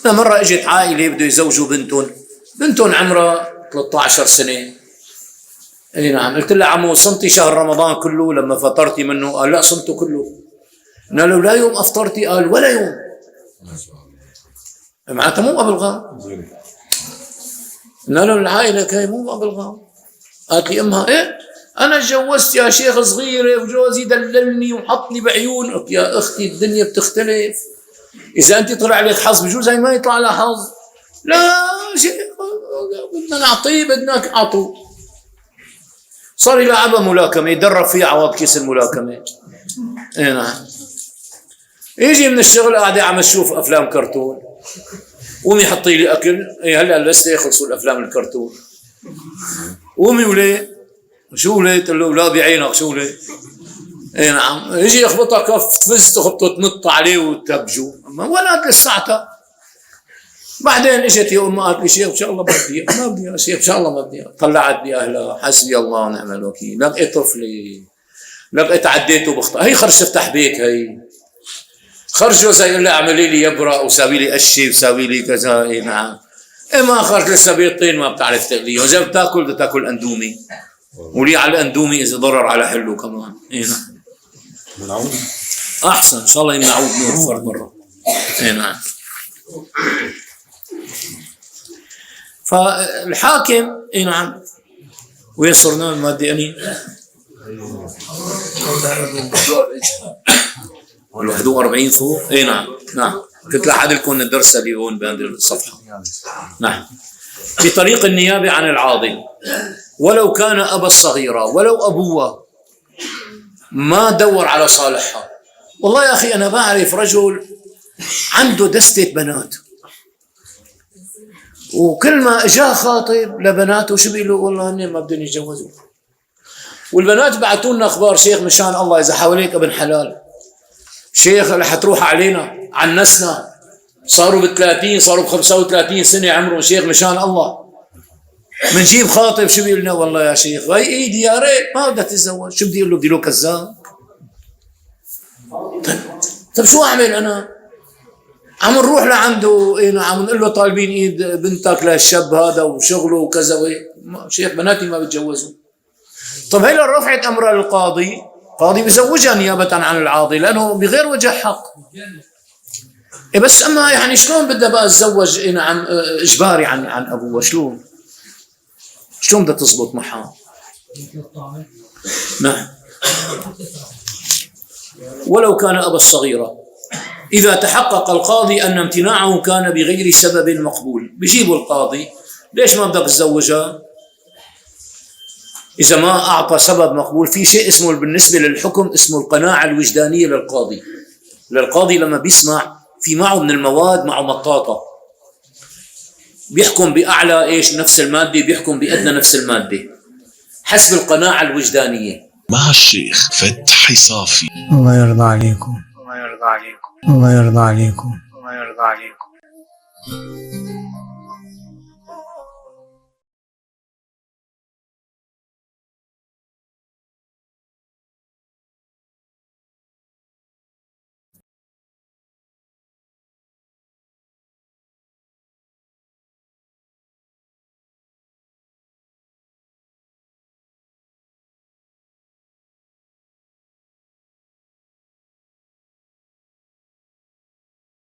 أنا مرة إجت عائلة بده يزوجوا بنتهم عمرها 13 سنة. اي نعم. قلت لها عمو صمتي شهر رمضان كله لما فطرتي منه؟ قال لا صمته كله. قلنا له لا يوم افطرتي؟ قال ولا يوم. معناتها مو قبل غام. قلنا له العائله كاي مو قبل غام. قالت لي امها ايه انا تجوزت يا شيخ صغيره وجوزي دللني وحطني بعيون. قلت يا اختي الدنيا بتختلف، اذا انت طلع لك حظ بجوز هي ما يطلع لها حظ. لا شيخ بدنا نعطيه بدنا اعطوه. صار يلعبها ملاكمة، يدرب فيها عوض كيس الملاكمة. اي نعم. يجي من الشغل قاعدة عم تشوف أفلام كرتون، قومي حطي لي أكل. إيه هلا لسه يخلصوا الأفلام الكرتون. قومي وليه؟ شو وليه؟ قلت له لا بعينك شو وليه؟ اي نعم. يجي يخبطها كف تفز تخبطه تنط عليه وتبجو، ولد لساعتها. بعدين اجت يوم قالت لي شيخ ان شاء الله بدي ما بدي يا شيخ ان شاء الله بدي. طلعت باهلها حسبي الله ونعم الوكيل. لقيت طفلي لقيت عديته بخطأ. هي خرج تفتح بيت، هي خرجوا زي يقول لي اعملي لي يبرق وساوي لي قشي وساوي لي كذا. اي نعم. ايه ما خرج لسه بيضتين ما بتعرف تقليه، واذا بتاكل بدها تاكل اندومي ولي على الاندومي اذا ضرر على حله كمان. اي نعم. منعود احسن ان شاء الله يمنعود نوفر مره. اي نعم. فالحاكم اي نعم. وين صرنا المادة اني؟ 41 فوق. اي نعم. نعم كنت لحد لكم الدرس اللي هون بهذه الصفحة. نعم. في طريق النيابة عن العاضل ولو كان أبا الصغيرة ولو أبوه ما دور على صالحها. والله يا أخي أنا بعرف رجل عنده دستة بنات، وكل ما اجاه خاطب لبناته شو بيقولوا؟ والله هن ما بدهم يتجوزوا. والبنات بعثوا لنا اخبار شيخ مشان الله اذا حواليك ابن حلال شيخ رح تروح علينا عنسنا، صاروا ب30 صاروا ب35 سنه عمرهم شيخ مشان الله منجيب خاطب شو بيقول لنا؟ والله يا شيخ هي ايدي يا ريت ما بدها تتزوج. شو بدي اقول له؟ بدي له كذاب؟ طيب شو اعمل انا؟ عم نروح لعنده عم نقول له طالبين ايد بنتك للشاب هذا وشغله وكذا. شيخ بناتي ما بتجوزوا. طب هي لو رفعت امرها للقاضي، القاضي بيزوجها نيابه عن العاضي لانه بغير وجه حق. بس اما يعني شلون بدها بقى تتزوج نعم اجباري عن ابوها؟ شلون بدها تزبط معها؟ نعم. ولو كان ابا الصغيره إذا تحقق القاضي أن امتناعه كان بغير سبب مقبول. بيجيبوا القاضي ليش ما بدك تزوجها؟ إذا ما أعطى سبب مقبول. في شيء اسمه بالنسبة للحكم اسمه القناعة الوجدانية للقاضي لما بيسمع في معه من المواد معه مطاطة بيحكم بأعلى نفس المادة بيحكم بأدنى نفس المادة حسب القناعة الوجدانية. مع الشيخ فتحي صافي. الله يرضى عليكم. الله يرضى عليكم. الله يرضى عليكم. الله يرضى عليكم.